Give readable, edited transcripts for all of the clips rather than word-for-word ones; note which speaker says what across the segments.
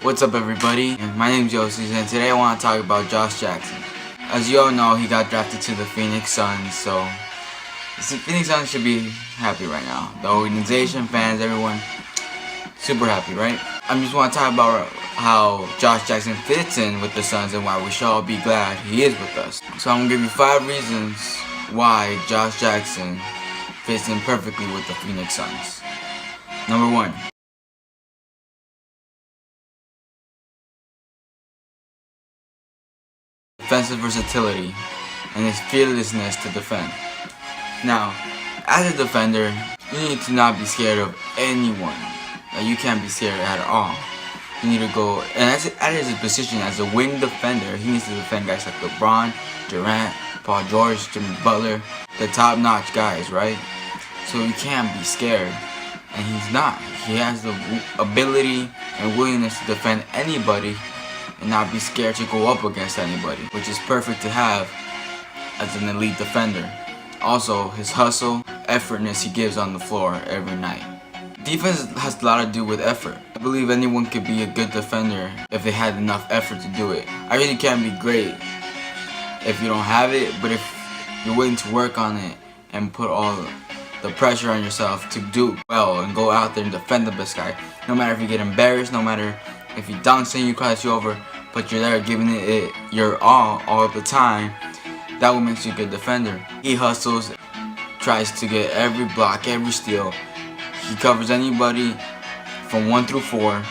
Speaker 1: What's up, everybody? My name is Josh, and today I want to talk about Josh Jasckson. As you all know, he got drafted to the Phoenix SUNS, so the Phoenix SUNS should be happy right now. The organization, fans, everyone, super happy, right? I just want to talk about how Josh Jasckson fits in with the SUNS and why we should all be glad he is with us. So I'm going to give you 5 reasons why Josh Jasckson fits in perfectly with the Phoenix SUNS. Number 1. Defensive versatility and his fearlessness to defend. Now, as a defender, you need to not be scared of anyone. Like, you can't be scared at all. You need to go, and at his position as a wing defender, he needs to defend guys like LeBron, Durant, Paul George, Jimmy Butler, the top-notch guys, right? So you can't be scared, and he's not. He has the ability and willingness to defend anybody and not be scared to go up against anybody, which is perfect to have as an elite defender. Also, his hustle, effortness he gives on the floor every night. Defense has a lot to do with effort. I believe anyone could be a good defender if they had enough effort to do it. I really can't be great if you don't have it, but if you're willing to work on it and put all the pressure on yourself to do well and go out there and defend the best guy, no matter if you get embarrassed, no matter if he dunks and you cross you over, but you're there giving it your all the time, that will make you a good defender. He hustles, tries to get every block, every steal. He covers anybody from 1 through 4.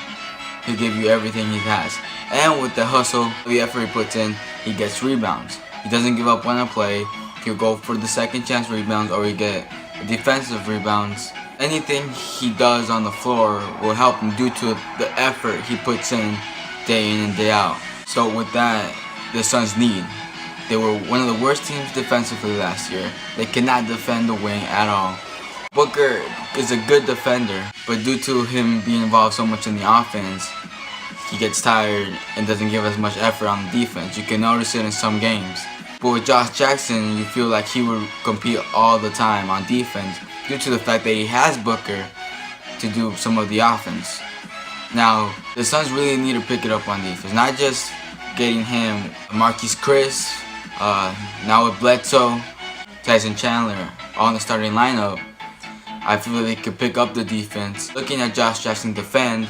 Speaker 1: He'll give you everything he has. And with the hustle, the effort he puts in, he gets rebounds. He doesn't give up on a play. He'll go for the second chance rebounds, or he get defensive rebounds. Anything he does on the floor will help him due to the effort he puts in day in and day out. So with that, the SUNS need. They were one of the worst teams defensively last year. They cannot defend the wing at all. Booker is a good defender, but due to him being involved so much in the offense, he gets tired and doesn't give as much effort on the defense. You can notice it in some games. But with Josh Jasckson, you feel like he would compete all the time on defense due to the fact that he has Booker to do some of the offense. Now, the SUNS really need to pick it up on defense. Not just getting him Marquise Chris, now with Bledsoe, Tyson Chandler, all in the starting lineup. I feel they could pick up the defense. Looking at Josh Jasckson defend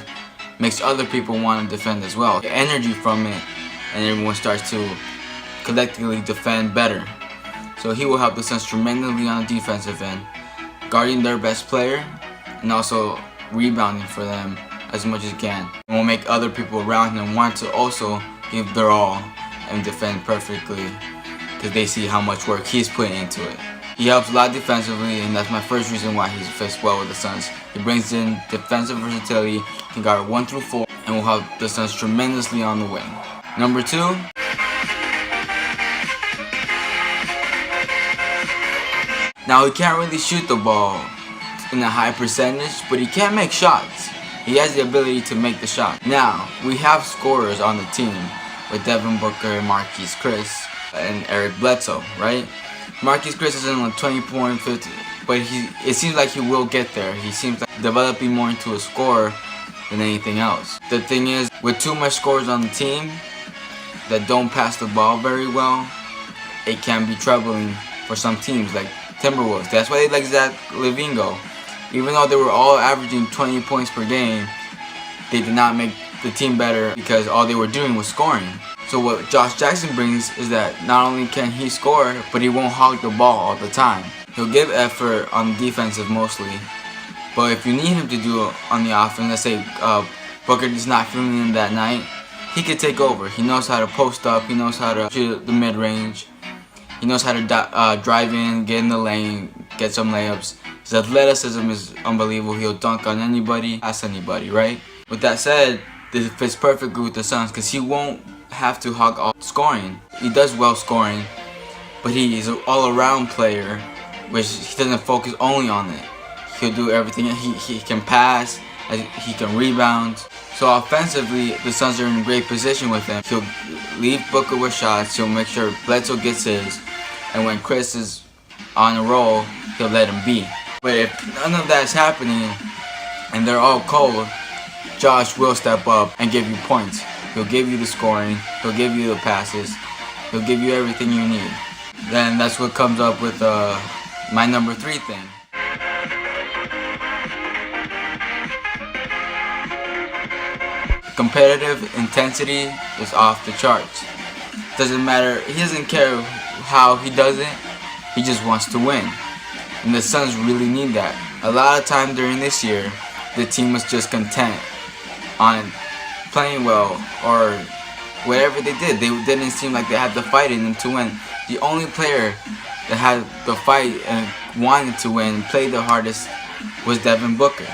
Speaker 1: makes other people want to defend as well. The energy from it, and everyone starts to collectively defend better. So he will help the SUNS tremendously on the defensive end, guarding their best player and also rebounding for them as much as he can. It will make other people around him want to also give their all and defend perfectly because they see how much work he's putting into it. He helps a lot defensively, and that's my first reason why he fits well with the SUNS. He brings in defensive versatility, can guard 1 through 4, and will help the SUNS tremendously on the wing. Number 2. Now, he can't really shoot the ball in a high percentage, but he can make shots. He has the ability to make the shot. Now, we have scorers on the team with Devin Booker, Marquise Chris, and Eric Bledsoe, right? Marquise Chris is in like 20.50, but it seems like he will get there. He seems like developing more into a scorer than anything else. The thing is, with too much scorers on the team that don't pass the ball very well, it can be troubling for some teams like Timberwolves. That's why they let Zach LaVine go. Even though they were all averaging 20 points per game, they did not make the team better because all they were doing was scoring. So what Josh Jasckson brings is that not only can he score, but he won't hog the ball all the time. He'll give effort on the defensive mostly, but if you need him to do it on the offense, let's say Booker is not feeling in that night, he could take over. He knows how to post up, he knows how to shoot the mid-range, he knows how to drive in, get in the lane, get some layups. His athleticism is unbelievable. He'll dunk on anybody, pass anybody, right? With that said, this fits perfectly with the SUNS because he won't have to hog all scoring. He does well scoring, but he is an all-around player, which he doesn't focus only on it. He'll do everything. He can pass, he can rebound. So offensively, the SUNS are in a great position with him. He'll leave Booker with shots. He'll make sure Bledsoe gets his, and when Chris is on a roll, he'll let him be. But if none of that's happening and they're all cold, Josh will step up and give you points. He'll give you the scoring, he'll give you the passes, he'll give you everything you need. Then that's what comes up with my number 3 thing. Competitive intensity is off the charts. Doesn't matter, he doesn't care how he does it, he just wants to win. And the Suns really need that. A lot of time during this year, the team was just content on playing well or whatever they did. They didn't seem like they had the fight in them to win. The only player that had the fight and wanted to win, played the hardest, was Devin Booker.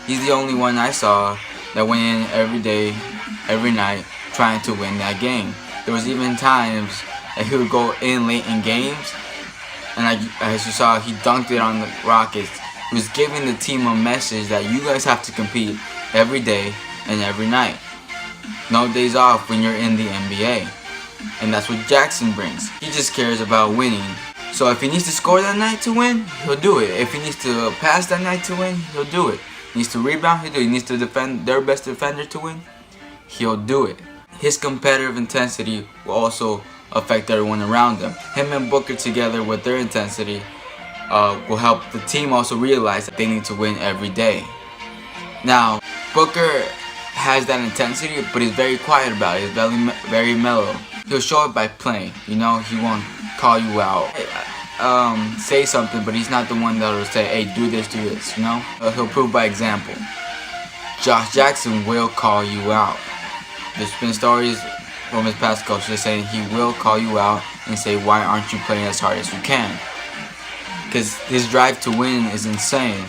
Speaker 1: He's the only one I saw that went in every day, every night, trying to win that game. There was even times that he would go in late in games, and as you saw, he dunked it on the Rockets. He was giving the team a message that you guys have to compete every day and every night. No days off when you're in the NBA. And that's what Jackson brings. He just cares about winning. So if he needs to score that night to win, he'll do it. If he needs to pass that night to win, he'll do it. He needs to rebound, he'll do it. He needs to defend their best defender to win, he'll do it. His competitive intensity will also affect everyone around him. Him and Booker together with their intensity will help the team also realize that they need to win every day. Now, Booker has that intensity, but he's very quiet about it. He's very mellow. He'll show it by playing. You know, he won't call you out, say something, but he's not the one that'll say, hey, do this, you know? He'll prove by example. Josh Jasckson will call you out. There's been stories from his past coaches saying he will call you out and say, why aren't you playing as hard as you can? Because his drive to win is insane.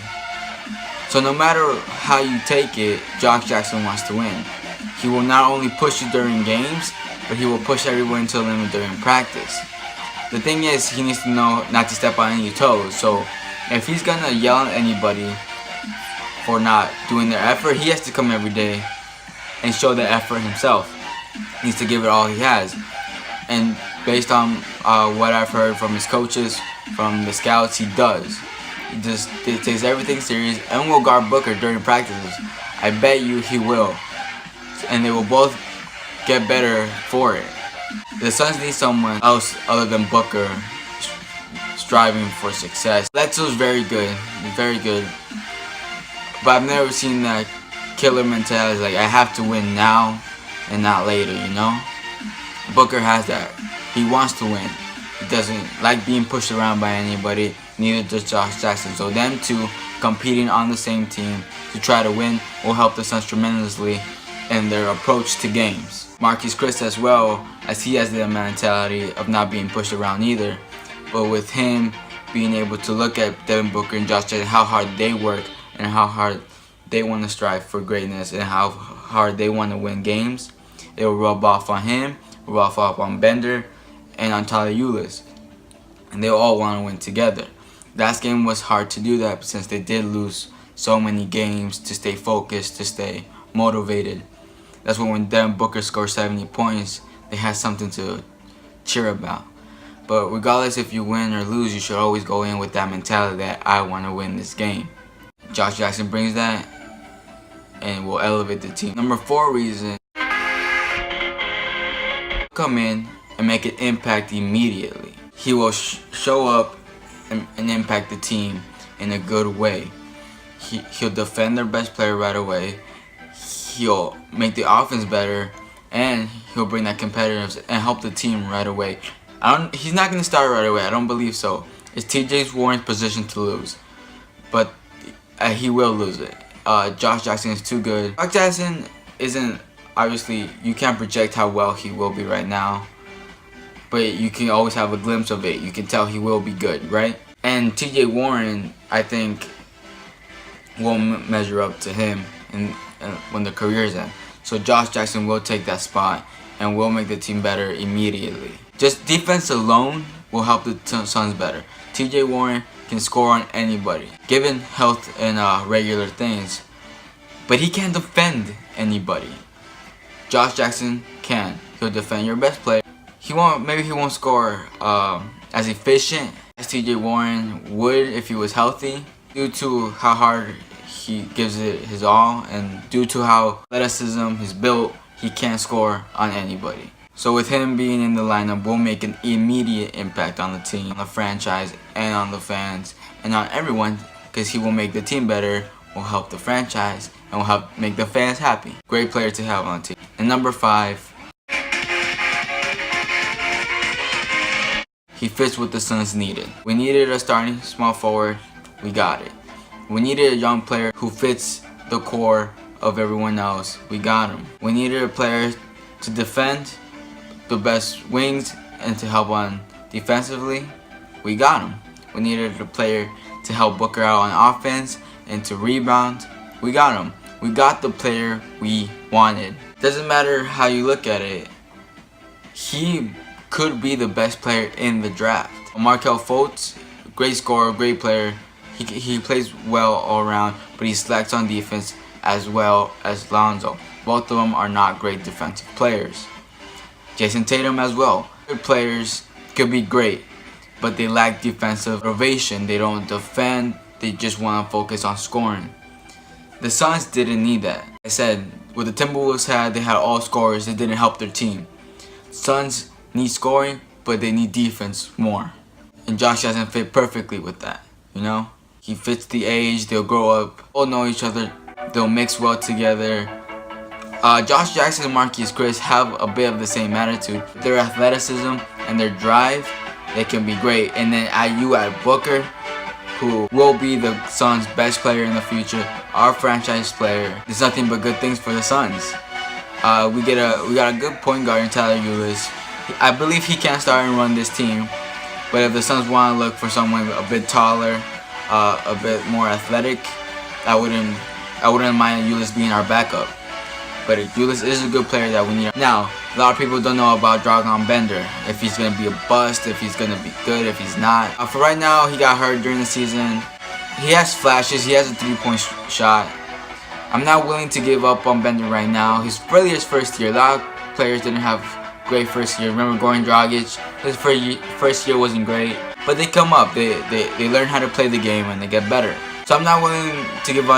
Speaker 1: So no matter how you take it, Josh Jasckson wants to win. He will not only push you during games, but he will push everyone to the limit during practice. The thing is, he needs to know not to step on any toes. So if he's gonna yell at anybody for not doing their effort, he has to come every day and show the effort himself. He needs to give it all he has. And based on what I've heard from his coaches, from the scouts, he does. He takes everything serious and will guard Booker during practices. I bet you he will. And they will both get better for it. The Suns need someone else other than Booker striving for success. Bledsoe's very good. He's very good. But I've never seen that killer mentality, like I have to win now and not later, you know? Booker has that. He wants to win. He doesn't like being pushed around by anybody, neither does Josh Jasckson. So them two competing on the same team to try to win will help the Suns tremendously in their approach to games. Marquise Chris as well, as he has the mentality of not being pushed around either. But with him being able to look at Devin Booker and Josh Jasckson, how hard they work and how hard they want to strive for greatness and how hard they want to win games, it will rub off on him, rub off on Bender, and on Tyler Ulis. And they all want to win together. Last game was hard to do that since they did lose so many games, to stay focused, to stay motivated. That's when Devin Booker scored 70 points, they had something to cheer about. But regardless if you win or lose, you should always go in with that mentality that I want to win this game. Josh Jasckson brings that and will elevate the team. Number 4 reason, come in and make an impact immediately. He will show up and impact the team in a good way. He'll defend their best player right away. He'll make the offense better, and he'll bring that competitiveness and help the team right away. He's not going to start right away. I don't believe so. It's TJ Warren's position to lose, but he will lose it. Josh Jasckson is too good. Josh Jasckson isn't, obviously, you can't project how well he will be right now, but you can always have a glimpse of it. You can tell he will be good, right? And TJ Warren, I think, will measure up to him when the career's end. So Josh Jasckson will take that spot and will make the team better immediately. Just defense alone will help the Suns better. TJ Warren can score on anybody, given health and regular things, but he can't defend anybody. Josh Jasckson can. He'll defend your best player. Maybe he won't score as efficient as TJ Warren would if he was healthy, due to how hard he gives it his all, and due to how athleticism he's built, he can't score on anybody. So with him being in the lineup, we'll make an immediate impact on the team, on the franchise, and on the fans, and on everyone, because he will make the team better, will help the franchise, and will help make the fans happy. Great player to have on the team. And number 5, he fits what the Suns needed. We needed a starting small forward, we got it. We needed a young player who fits the core of everyone else, we got him. We needed a player to defend the best wings and to help on defensively, we got him. We needed a player to help Booker out on offense and to rebound, we got him. We got the player we wanted. Doesn't matter how you look at it, he could be the best player in the draft. Markelle Fultz, great scorer, great player. He plays well all around, but he slacks on defense as well as Lonzo. Both of them are not great defensive players. Jason Tatum as well. Good players could be great, but they lack defensive motivation. They don't defend, they just want to focus on scoring. The Suns didn't need that. I said, what the Timberwolves had, they had all scorers, it didn't help their team. Suns need scoring, but they need defense more. And Josh Jasckson fit perfectly with that, you know? He fits the age, they'll grow up, all know each other, they'll mix well together. Josh Jasckson and Marquise Chris have a bit of the same attitude. Their athleticism and their drive, they can be great. And then you add Booker, who will be the Suns' best player in the future, our franchise player. There's nothing but good things for the Suns. We got a good point guard in Tyler Ulis. I believe he can start and run this team, but if the Suns want to look for someone a bit taller, a bit more athletic, I wouldn't mind Ulis being our backup. But Ulis is a good player that we need. Now, a lot of people don't know about Dragan Bender. If he's going to be a bust, if he's going to be good, if he's not. For right now, he got hurt during the season. He has flashes. He has a 3-point shot. I'm not willing to give up on Bender right now. He's really his first year. A lot of players didn't have great first year. Remember Goran Dragic? His first year wasn't great. But they come up. They learn how to play the game and they get better. So I'm not willing to give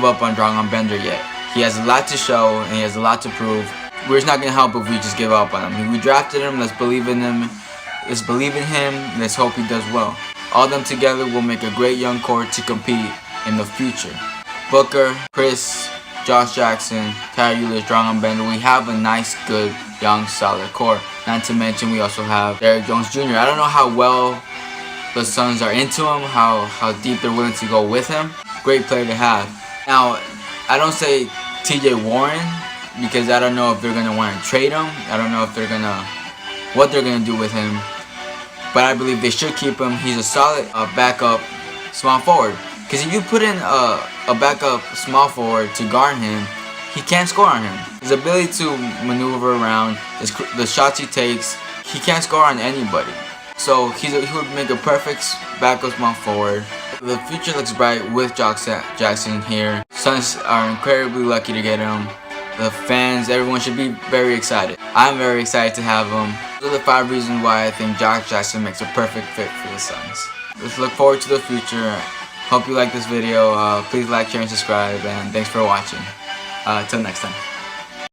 Speaker 1: up on Dragan Bender yet. He has a lot to show and he has a lot to prove. We're just not going to help if we just give up on him. We drafted him, let's believe in him. Let's believe in him, let's hope he does well. All of them together will make a great young core to compete in the future. Booker, Chris, Josh Jasckson, Tyler Ulis, Dragan Bender. We have a nice, good, young, solid core. Not to mention we also have Derrick Jones Jr. I don't know how well the Suns are into him, how deep they're willing to go with him. Great player to have. Now, I don't say TJ Warren because I don't know if they're going to want to trade him. I don't know if what they're going to do with him. But I believe they should keep him. He's a solid backup small forward. Because if you put in a backup small forward to guard him, he can't score on him. His ability to maneuver around, the shots he takes, he can't score on anybody. So he would make a perfect backup small forward. The future looks bright with Josh Jasckson here. Suns are incredibly lucky to get him. The fans, everyone should be very excited. I'm very excited to have him. Those are the 5 reasons why I think Josh Jasckson makes a perfect fit for the Suns. Let's look forward to the future. Hope you like this video. Please like, share, and subscribe. And thanks for watching. Till next time.